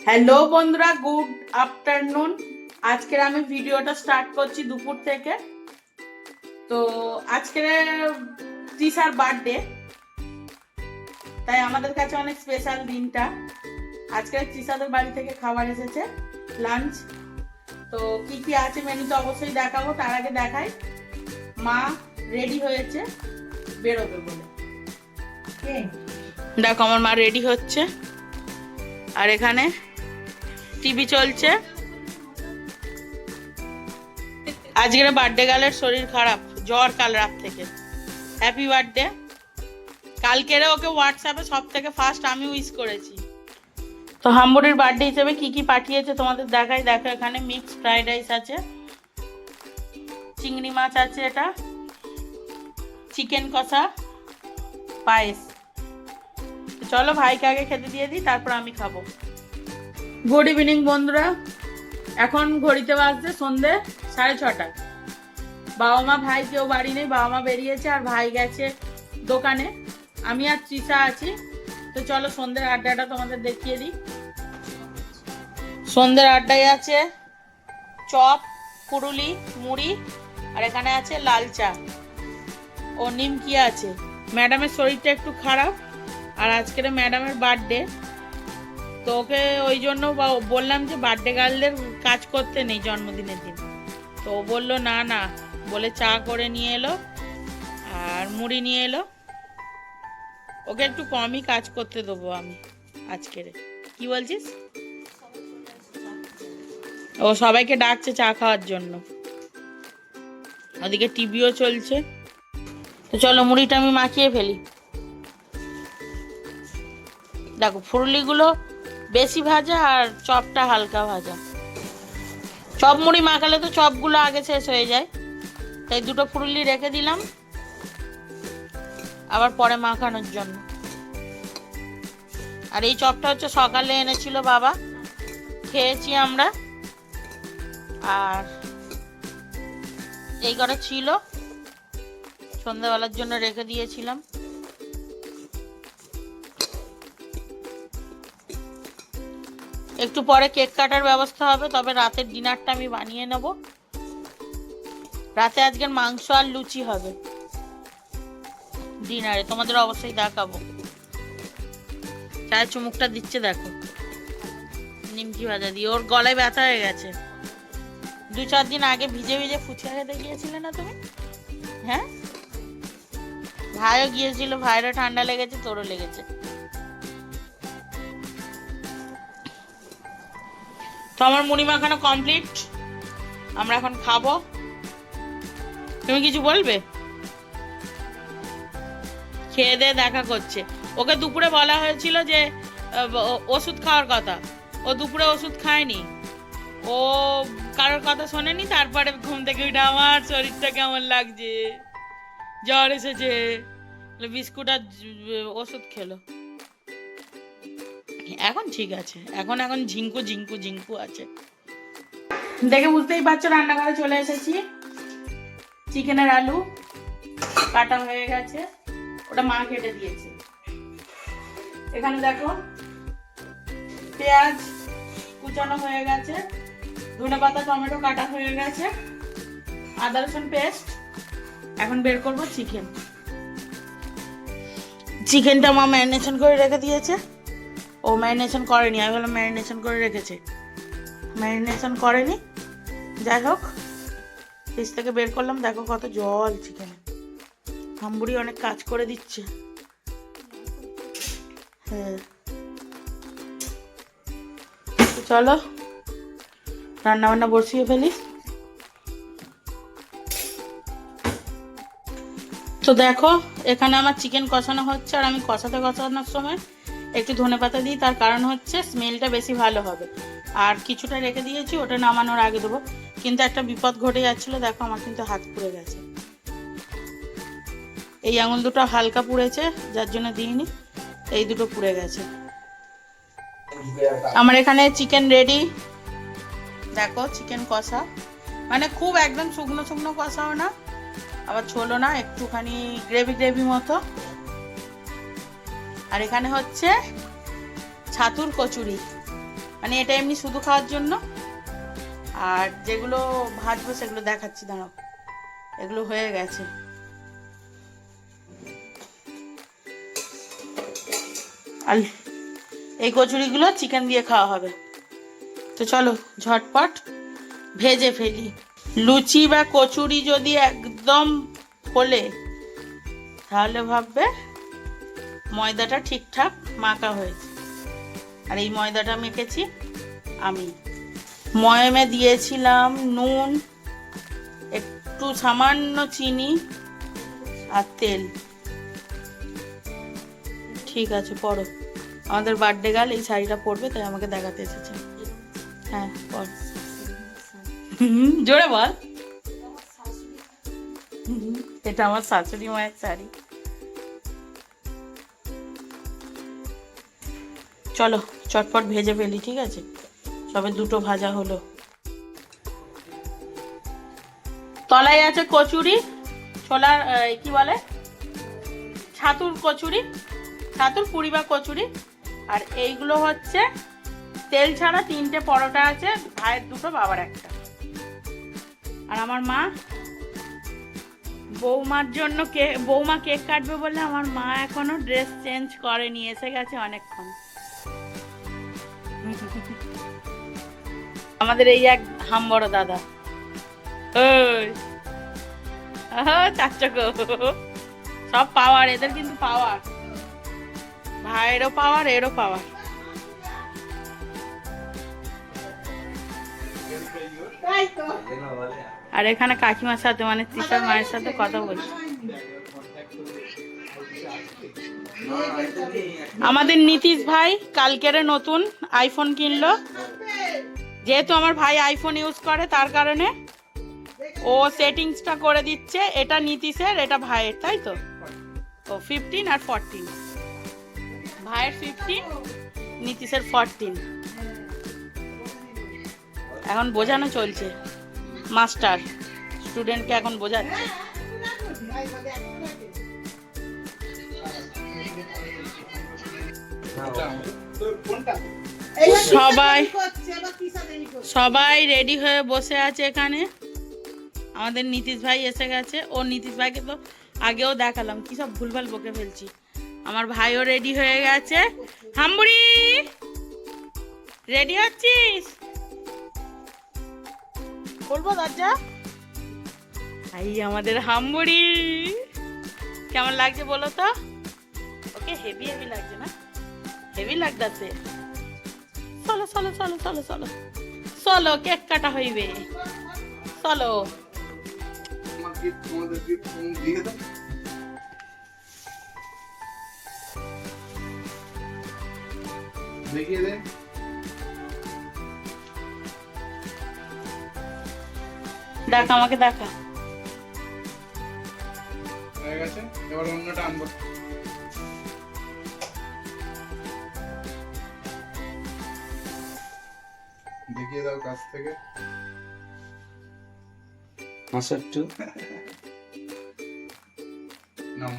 Hello বন্ধুরা, good afternoon. আজকের আমি ভিডিওটা স্টার্ট করছি দুপুর থেকে। তো আজকের তৃষার বার্থডে, তাই আমাদের কাছে অনেক স্পেশাল দিনটা। আজকে তৃষাদের বাড়ি থেকে খাবার এসেছে, লাঞ্চ। তো কি কি আছে মেনুতে অবশ্যই দেখাবো। তার আগে দেখাই, মা রেডি হয়েছে বেরোবে বলে। দেখো আমার মা রেডি হচ্ছে, আর এখানে টিভি চলছে। আজকের বার্থডে গার্লের শরীর খারাপ, জ্বর কাল রাত থেকে। Happy birthday. কালকেরে ওকে হোয়াটসঅ্যাপে সব থেকে ফার্স্ট আমি উইশ করেছি। তো হাম্বুড়ির বার্থডে হিসেবে কি কি পাঠিয়েছে তোমাদের দেখাই। দেখো এখানে মিক্স ফ্রাইড রাইস আছে, চিংড়ি মাছ আছে, এটা চিকেন কষা, পায়েস। চলো ভাইকে আগে খেতে দিয়ে দিই, তারপর আমি খাবো। গুড ইভিনিং বন্ধুরা, এখন ঘড়িতে বাজছে সন্ধে 6:30। বাবা মা ভাই কেউ বাড়ি নেই, বাবা মা বেরিয়েছে আর ভাই গেছে দোকানে। আমি আর তৃষা আছি। তো চলো সন্ধ্যের আড্ডাটা তোমাদের দেখিয়ে দিই। সন্ধ্যের আড্ডায় আছে চপ, পুরুলি, মুড়ি, আর এখানে আছে লাল চা ও নিমকি আছে। ম্যাডামের শরীরটা একটু খারাপ, আর আজকের ম্যাডামের বার্থডে। তো ওকে ওই জন্য বললাম যে বার্থডে গার্লদের কাজ করতে নেই জন্মদিনের দিন। তো ও বললো না না, বলে চা করে নিয়ে এলো আর মুড়ি নিয়ে এলো। ওকে একটু কমই কাজ করতে দেবো আমি আজকের। কি বলছিস? ও সবাইকে ডাকছে চা খাওয়ার জন্য, ওদিকে টিভিও চলছে। তো চলো মুড়িটা আমি মাখিয়ে ফেলি। দেখো ফুরুলিগুলো বেশি ভাজা আর চপটা হালকা ভাজা। চপ মুড়ি মাখালে তো চপগুলো আগে শেষ হয়ে যায়, তাই দুটো ফুরুলি রেখে দিলাম আবার পরে মাখানোর জন্য। আর এই চপটা হচ্ছে সকালে এনেছিল বাবা, খেয়েছি আমরা। আর এই কটা ছিল, সন্ধ্যাবেলার জন্য রেখে দিয়েছিলাম। একটু পরে কেক কাটার ব্যবস্থা হবে, তবে রাতের ডিনারটা আমি বানিয়ে নেব। রাতে আজকের মাংস আর লুচি হবে ডিনারে, তোমাদের অবশ্যই দেখাবো। চায়ের চুমুকটা দিচ্ছে দেখো, নিমকি ভাজা দিয়ে। ওর গলায় ব্যথা হয়ে গেছে, 2-4 দিন আগে ভিজে ভিজে ফুচকা খেতে গিয়েছিলে না তুমি? হ্যাঁ, ভাইও গিয়েছিল, ভাইয়েরও ঠান্ডা লেগেছে, তোরও লেগেছে। তো আমার মুড়ি মাখানো কমপ্লিট, আমরা এখন খাবো। তুমি কিছু বলবে? খেয়ে দিয়ে দেখা করছে। ওকে দুপুরে বলা হয়েছিল যে ওষুধ খাওয়ার কথা, ও দুপুরে ওষুধ খায়নি, ও কারোর কথা শোনেনি। তারপরে ঘুম থেকে উঠে আমার শরীরটা কেমন লাগছে, জ্বর এসেছে, বিস্কুট আর ওষুধ খেলো। এখন ঠিক আছে, এখন ঝিঙ্কু ঝিঙ্কু ঝিঙ্কু আছে। দেখে বুঝতেই পারছো রান্নাঘরে চলে এসেছি। চিকেনের আলু কাটা হয়ে গেছে, ওটা মা কেটে দিয়েছে। এখানে দেখো পেঁয়াজ কুচানো হয়ে গেছে, ধনেপাতা টমেটো কাটা হয়ে গেছে, আদা রসুন পেস্ট। এখন বের করবো চিকেন। চিকেনটা মা ম্যারিনেশন করে রেখে দিয়েছে। ও ম্যারিনেশন করেনি, আমি বললাম ম্যারিনেশন করে রেখেছে, ম্যারিনেশন করেনি। যাই হোক, ফ্রিজ থেকে বের করলাম। দেখো কত জল চিকেনে, হাম্বুড়ি অনেক কাজ করে দিচ্ছে। হ্যাঁ, চলো রান্না বান্না বসিয়ে ফেলি। তো দেখো এখানে আমার চিকেন কষানো হচ্ছে, আর আমি কষানোর সময় একটু ধনেপাতা দিই। তার কারণ হচ্ছে স্মেলটা বেশি ভালো হবে। আর কিছুটা রেখে দিয়েছি, ওটা নামানোর আগে দেবো। কিন্তু একটা বিপদ ঘটে যাচ্ছিলো, দেখো আমার কিন্তু হাত পুড়ে গেছে। এই আঙুল দুটো হালকা পুড়েছে, যার জন্য দিইনি। এই দুটো পুড়ে গেছে। আমার এখানে চিকেন রেডি। দেখো চিকেন কষা, মানে খুব একদম শুকনো শুকনো কষাও না, আবার ছোলো না, একটুখানি গ্রেভি গ্রেভি মতো। আর এখানে হচ্ছে ছাতুর কচুরি, মানে এটা এমনি শুধু খাওয়ার জন্য। আর যেগুলো ভাজবো সেগুলো দেখাচ্ছি, দাঁড়াও। এগুলো হয়ে গেছে। আর এই কচুরিগুলো চিকেন দিয়ে খাওয়া হবে। তো চলো ঝটপট ভেজে ফেলি। লুচি বা কচুরি যদি একদম ফোলে তাহলে ভাববে ময়দাটা ঠিকঠাক মাখা হয়েছে। আর এই ময়দাটা মেখেছি আমি। ময়মে দিয়েছিলাম নুন, একটু সামান্য চিনি আর তেল। ঠিক আছে, পরো। আমাদের বার্থডে গার্ল এই শাড়িটা পরবে, তাই আমাকে দেখাতে এসেছে। হ্যাঁ পর। জোরে বল। এটা আমার শাশুড়ি মায়ের শাড়ি। চলো চটপট ভেজে ফেলি, ঠিক আছে? সবে দুটো ভাজা হলো। তলায় আছে কচুরি, ছোলার কি বলে, ছাতুর কচুরি, ছাতুর পুরি বা কচুরি। আর এইগুলো হচ্ছে তেল ছাড়া 3টে পরোটা আছে, ভাইয়ের 2টো, বাবার 1টা। আর আমার মা, বৌমার জন্য বৌমা কেক কাটবে বলে আমার মা এখনো ড্রেস চেঞ্জ করেনি, এসে গেছে অনেকক্ষণ। আমাদের এই এক হাম বড় দাদা, ওই চাচকো, সব পাওয়ার এদের, কিন্তু পাওয়ার, ভাইয়েরও পাওয়ার, এরও পাওয়ার। আর এখানে কাকিমার সাথে, মানে তিশার মায়ের সাথে কথা বলছি। আমাদের নীতিশ ভাই কালকেরে নতুন আইফোন কিনলো। যেহেতু আমার ভাই আইফোন ইউজ করে, তার কারণে ও সেটিংসটা করে দিচ্ছে। এটা নীতিশের, এটা ভাইয়ের, তাই তো? ও 15 আর 14, ভাইয়ের 15, নীতিশের 14। এখন বোঝানো চলছে, মাস্টার স্টুডেন্টকে এখন বোঝাচ্ছে। সবাই রেডি হয়ে বসে আছে এখানে। আমাদের নীতিশ ভাই এসে গেছে। ও নীতিশ ভাইকে তো আগেও দেখালাম, কি সব ভুলভাল বকে ফেলছি। আমার ভাইও রেডি হয়ে গেছে। হাম্বুড়ি, রেডি হচ্ছিস? বলবো দরজা? এই আমাদের হাম্বুড়ি, কেমন লাগছে বলো তো? ওকে হেভি হেভি লাগছে না? হেভি লাগতেছে। চলো চলো চলো চলো চলো চলো, কেক কাটা হইবে। চলো। দেখা, আমাকে দেখা। হয়ে গেছে, এবার অন্যটা আনবো। দেখিয়ে দাও কাছ থেকে।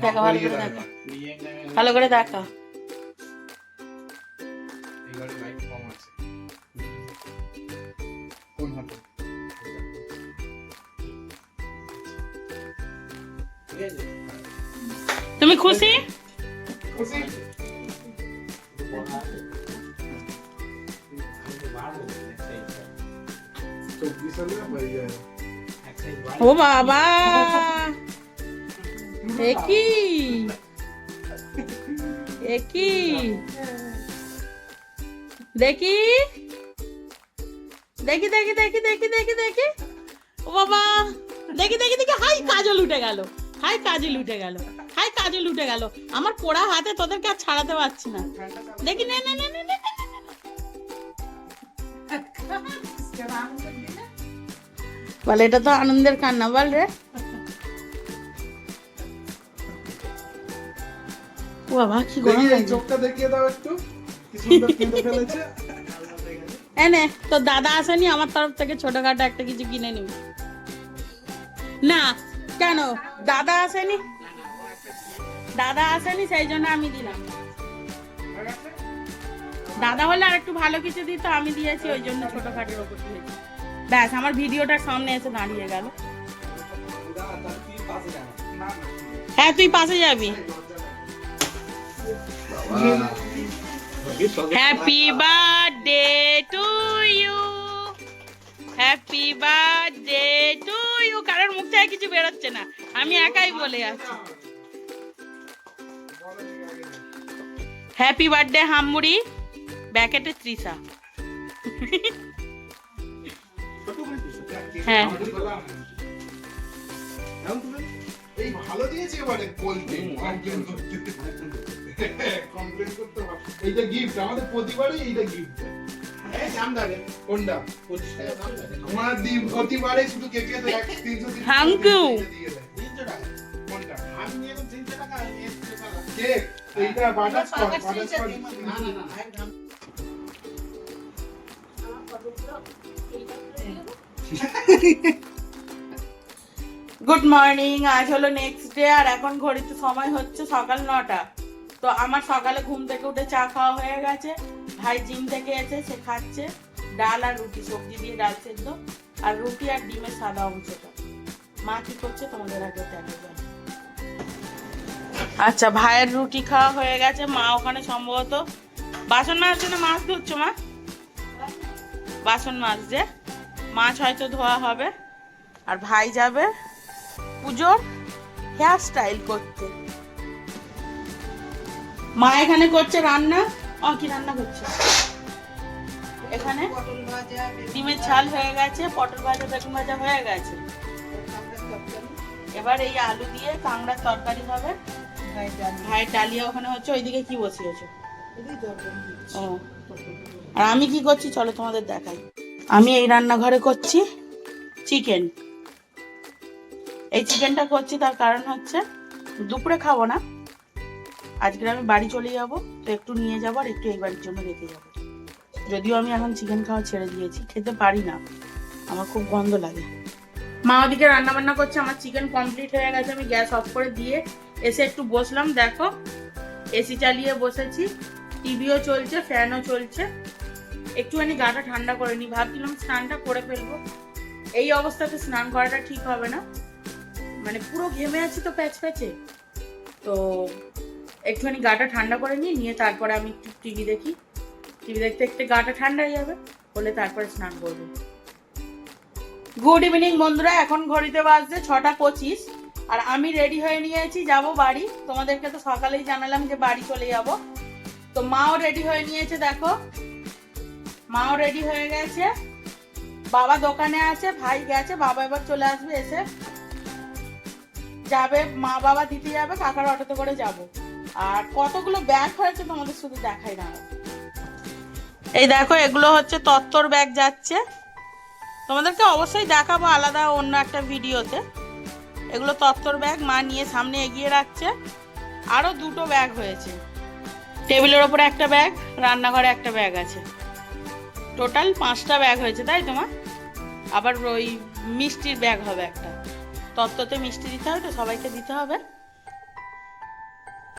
দেখা, ভালো করে দেখা, ভালো করে দেখা। কোন হাতে? তুমি খুশি? খুশি? ও বাবা, একই একই, দেখি দেখি দেখি দেখি দেখি দেখি দেখি। ও বাবা, দেখি দেখি দেখি। হাই কাজল উঠে গেল, হাই কাজল উঠে গেল, হাই কাজল উঠে গেল। আমার পোড়া হাতে তোদেরকে আর ছাড়াতে পারছি না। দেখি, নে নে নে নে নে। বলে এটা তো আনন্দের কান্না, বল রে। ও বাবা, কি গরম লাগছে। চোখটা দেখিয়ে দাও একটু, কি সুন্দর কিনে ফেলেছে। এনে তো দাদা আসেনি, আমার তরফ থেকে ছোটখাটো একটা কিছু কিনে নিবি না? কেন দাদা আসেনি? দাদা আসেনি, সেই জন্য আমি দিলাম। দাদা হলে আর একটু ভালো কিছু দিত, আমি দিয়েছি ওই জন্য ছোটখাটোর ওপর দিয়েছি। ব্যাস আমার ভিডিওটার সামনে এসে দাঁড়িয়ে গেল। হ্যাঁ তুই পাশে যাবি। Happy birthday to you, happy birthday to you. কারোর মুখ থেকে কিছু বেরোচ্ছে না, আমি একাই বলে আছি। হ্যাপি বার্থডে হামুড়ি, ব্যাকেটে তৃষা। হ্যাঁ এই ভালো দিয়েছে এবারে বলতে কমপ্লেন করতে কমপ্লেন করতে হবে। এইটা গিফট আমাদের প্রতিবারই এইটা গিফট। এই দাম দাঁড়ে কোনটা 25 টাকা দাম দাঁড়ে আমার দিন প্রতিবারে শুধু কেকে তো 300 থ্যাংক ইউ। 300 টাকা কোনটা আমি নিয়ে 300 টাকা নিয়ে কেক এইটা বাটার স্কচ না না না গুড মর্নিং। আজ হলো নেক্সট ডে, আর এখন ঘড়িতে সময় হচ্ছে সকাল 9টা। তো আমার সকালে ঘুম থেকে উঠে চা খাওয়া হয়ে গেছে। ভাই জিম থেকে এসে সে খাচ্ছে ডাল আর রুটি, সবজি দিয়ে ডাল সেদ্ধ আর রুটি আর ডিমের সাদা অংশটা। মা কি করছে তোমাদের আগে দেখা। আচ্ছা ভাইয়ের রুটি খাওয়া হয়ে গেছে, মা ওখানে সম্ভবত বাসন মাজছে না মাছ ধুচ্ছে। মা বাসন মাজছে, মাছ হয়তো ধোয়া হবে। আর ভাই যাবে পুজোর হেয়ার স্টাইল করতে। মা এখানে করছে রান্না। কি রান্না করছে? এখানে ডিমের ঝাল হয়ে গেছে, পটল ভাজা বেগুন ভাজা হয়ে গেছে। এবার এই আলু দিয়ে কাঁকড়ার তরকারি হবে। ভাইয়ের ডালিয়া ওখানে হচ্ছে। ওইদিকে কি বসিয়েছো? ও, আর আমি কি করছি চলো তোমাদের দেখাই। আমি এই রান্নাঘরে করছি চিকেন। এই চিকেনটা করছি তার কারণ হচ্ছে দুপুরে খাবো না, আজকে আমি বাড়ি চলে যাব, তো একটু নিয়ে যাবো আর একটু এই বাড়ির জন্য রেখে যাবো। যদিও আমি এখন চিকেন খাওয়া ছেড়ে দিয়েছি, খেতে পারি না, আমার খুব গন্ধ লাগে। মা ওদিকে রান্না বান্না করছে, আমার চিকেন কমপ্লিট হয়ে গেছে। আমি গ্যাস অফ করে দিয়ে এসে একটু বসলাম। দেখো এসি চালিয়ে বসেছি, টিভিও চলছে, ফ্যানও চলছে। একটুখানি গাটা ঠান্ডা করে নি, ভাবছিলাম স্নানটা করে ফেলবো। এই অবস্থাতে স্নান করাটা ঠিক হবে না, মানে পুরো ঘেমে আছি তো প্যাচ প্যাচে। তো একটুখানি গাটা ঠান্ডা করে নিয়ে তারপরে আমি একটু টিভি দেখি। টিভি দেখতে দেখতে গাটা ঠান্ডা হয়ে যাবে, বলে তারপরে স্নান করবো। গুড ইভিনিং বন্ধুরা, এখন ঘড়িতে বাজছে 6:25 আর আমি রেডি হয়ে নিয়েছি, যাব বাড়ি। তোমাদেরকে তো সকালেই জানালাম যে বাড়ি চলে যাব। তো মাও রেডি হয়ে নিয়েছে, দেখো মাও রেডি হয়ে গেছে। বাবা দোকানে আছে, ভাই গেছে, বাবা এবার চলে আসবে, এসে যাবে, মা বাবা দিতে যাবে, কাকার অটোতে করে যাব। আর কতগুলো ব্যাগ হয়েছে তোমাদের শুধু দেখাই না। এই দেখো এগুলো হচ্ছে তত্তর ব্যাগ যাচ্ছে, তোমাদেরকে অবশ্যই দেখাবো আলাদা অন্য একটা ভিডিওতে। এগুলো তত্তর ব্যাগ মা নিয়ে সামনে এগিয়ে রাখছে। আরো দুটো ব্যাগ হয়েছে, টেবিলের ওপরে একটা ব্যাগ, রান্নাঘরে একটা ব্যাগ আছে। টোটাল 5টা ব্যাগ হয়েছে, তাই তোমার? আবার ওই মিষ্টির ব্যাগ হবে একটা, তত্ত্বতে মিষ্টি দিতে হবে তো, সবাইকে দিতে হবে।